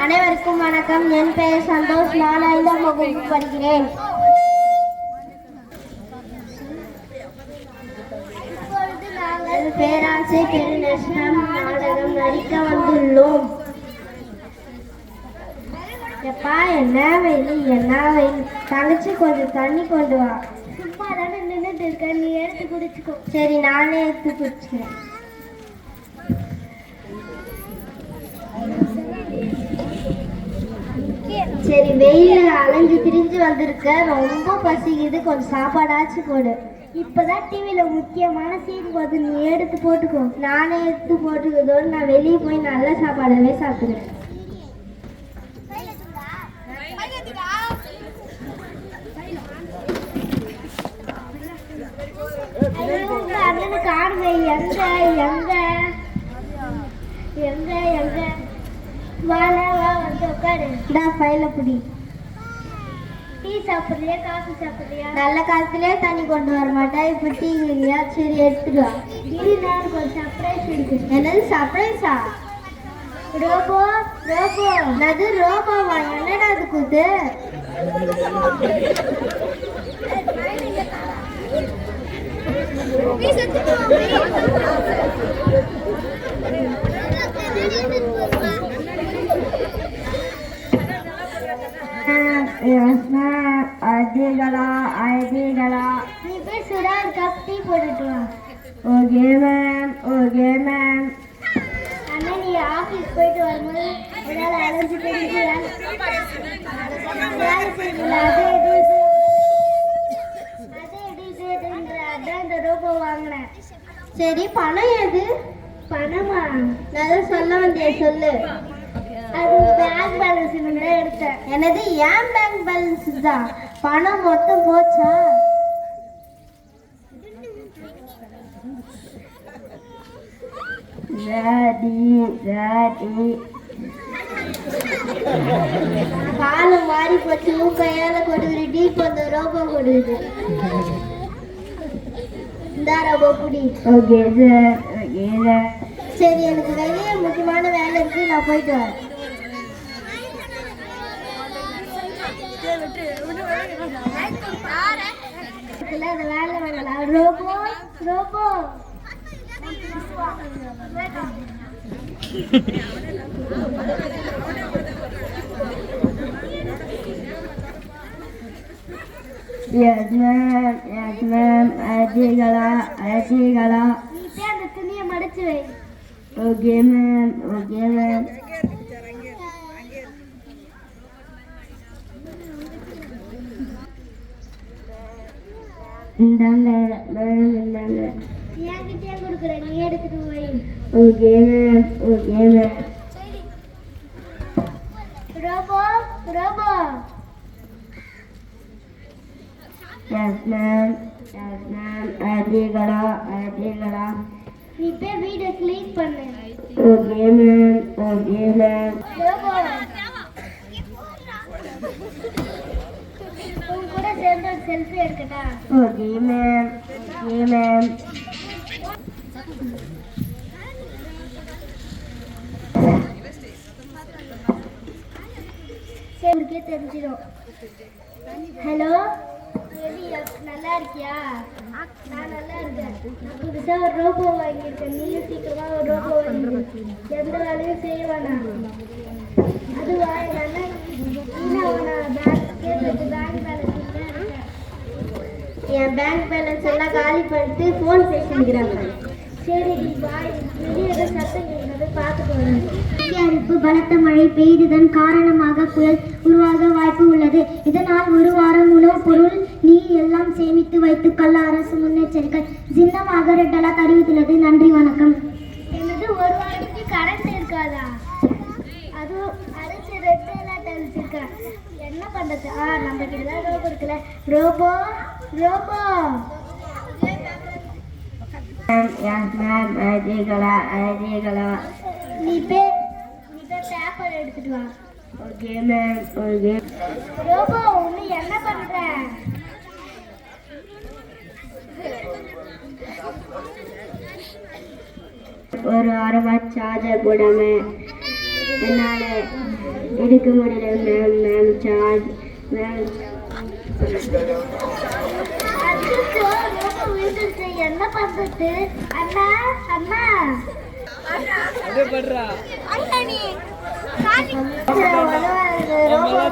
அனைவருக்கும் வணக்கம். என் பெயர் சந்தோஷ். நான் 5ஆம் வகுப்பு படிக்கிறேன். இப்பொழுது நாங்கள் பேராசை பெருநஷ்டம் நாடகம் நடிக்க வந்துள்ளோம். எப்பா என்ன வெயில் தங்கச்சி கொஞ்சம் தண்ணி கொண்டு வா. சும்மா தானே நின்றுட்டு இருக்க, நீ எடுத்து குடிச்சுக்கோ. சரி, நானே எடுத்து குடிச்சுக்கிறேன். சரி, வெயில் அலைஞ்சு திரிஞ்சு வந்திருக்க, ரொம்ப பசிக்குது, கொஞ்சம் சாப்பாடாச்சும் போடு. இப்பதான் டிவியில முக்கியமான சீன் போது, நீ எடுத்து போட்டுக்கோ. நானே எடுத்து போட்டுக்கிறதோடு நான் வெளியே போய் நல்ல சாப்பாடவே சாப்பிடுறேன். காணுங்க, எங்க எங்க எங்க எங்க வாழ வந்து உட்காரு. ஃபைல புடி. டீ சாப்பிட்றியா காஃபி சாப்பிட்றியா? நல்ல காலத்திலே தண்ணி கொண்டு வர மாட்டேன், இப்போ டீ இல்லையா? சரி, எடுத்துட்டு வா. இது நான் கொஞ்சம் சர்ப்ரைஸ் இருக்கு. என்னது சர்ப்ரைஸா? ரோபோ ரோபோ அது ரோபோவா? என்னடா அது கூத்து? நீ போய் சுடா கப் டீ போட்டுட்டு வா. Okay ma'am, okay ma'am. அண்ணா, நீ ஆஃபீஸ் போயிட்டு வரும்போது எதாவது அலைஞ்சு போயிட்டு அதான் இந்த ரோபோ வாங்கினேன். சரி, பணம் எது? பணமா? நான் சொல்ல வந்திய சொல்லு. அது பேங்க் பேலன்ஸ் தான் எடுத்தேன். என்னது? ஏன் பேங்க் பேலன்ஸ் தான்? பணம் மொத்தம் போச்சா? காலம் மாறி போச்சு. கையால கொடுக்குது டீ, கொஞ்சம் ரோபோ கொடுக்குது. இந்த ரோபோ புடி. Okay sir, okay sir. சரி, எனக்கு வெளியே முக்கியமான வேலை இருக்கு, நான் போயிட்டு வரேன். அந்த வேலை வேணலாம். Robo robo Yes ma'am, yes ma'am. அடிகளா அடிகளா. நீ போய் அந்த துணியை மடிச்சு வை. Okay ma'am, okay ma'am. இந்தாங்க மேம், இந்தாங்க. என்கிட்டயே கொடுக்குற, நீ எடுத்துட்டு போய். Okay ma'am, okay ma'am. Robo robo. Yes ma'am, yes ma'am. அடிகளா அடிகளா. நீ போய் வீடை க்ளீன் பண்ணு. Okay ma'am, okay ma'am. Robo, உன் கூட சேர்ந்து ஒரு செல்ஃபி எடுக்கட்டா? Okay ma'am, okay ma'am. சரிக்கே தெரிஞ்சிடும். ஹலோ, நல்லா இருக்கியா? நான் நல்லா இருக்கேன். நான் புதுசாக ஒரு ரோபோ வாங்கியிருக்கேன். நீயும் சீக்கிரமாக ஒரு ரோபோ வாங்கிடு. எந்த வேலையும் செய்ய வேணாம். அதுவா என்ன என் பேங்க் பேலன்ஸ் எல்லாம் காலி பண்ணிட்டு ஃபோன் பேசிக்கிறாங்க. சரி, பாய். வெளியே ஏதோ சத்தம் கேட்கறது பார்த்துட்டு வரேன். அறிவிப்பு: பலத்த மழை பெய்ததன் காரணமாக புயல் உருவாக வாய்ப்பு உள்ளது. இதனால் ஒரு வாரம் உணவுப் பொருள், நீர் எல்லாம் சேமித்து வைத்துக்கொள்ள அரசு முன்னெச்சரிக்கை சின்னமாக ரெட் அலர்ட் அறிவித்துள்ளது. நன்றி, வணக்கம். எனது ஒரு வாரத்துக்கு கரண்ட் இருக்காதா? அதுவும் அரசு ரெட் அலர்ட் அறிவிச்சிருக்கா. என்ன பண்றது? நம்ம கிட்டதான் ரோபோ இருக்குல்ல. Robot robot. நீ பேப்பர் எடுத்துட்டு வா. Okay ma'am, okay. ரோபோ, நீ என்ன பண்ற? ஒரு வாரமா சார்ஜர் போடாம என்னால் எடுக்க முடியல மேம். Ma'am charge ma'am. என்ன பண்றது? அண்ணா அண்ணா ரொம்ப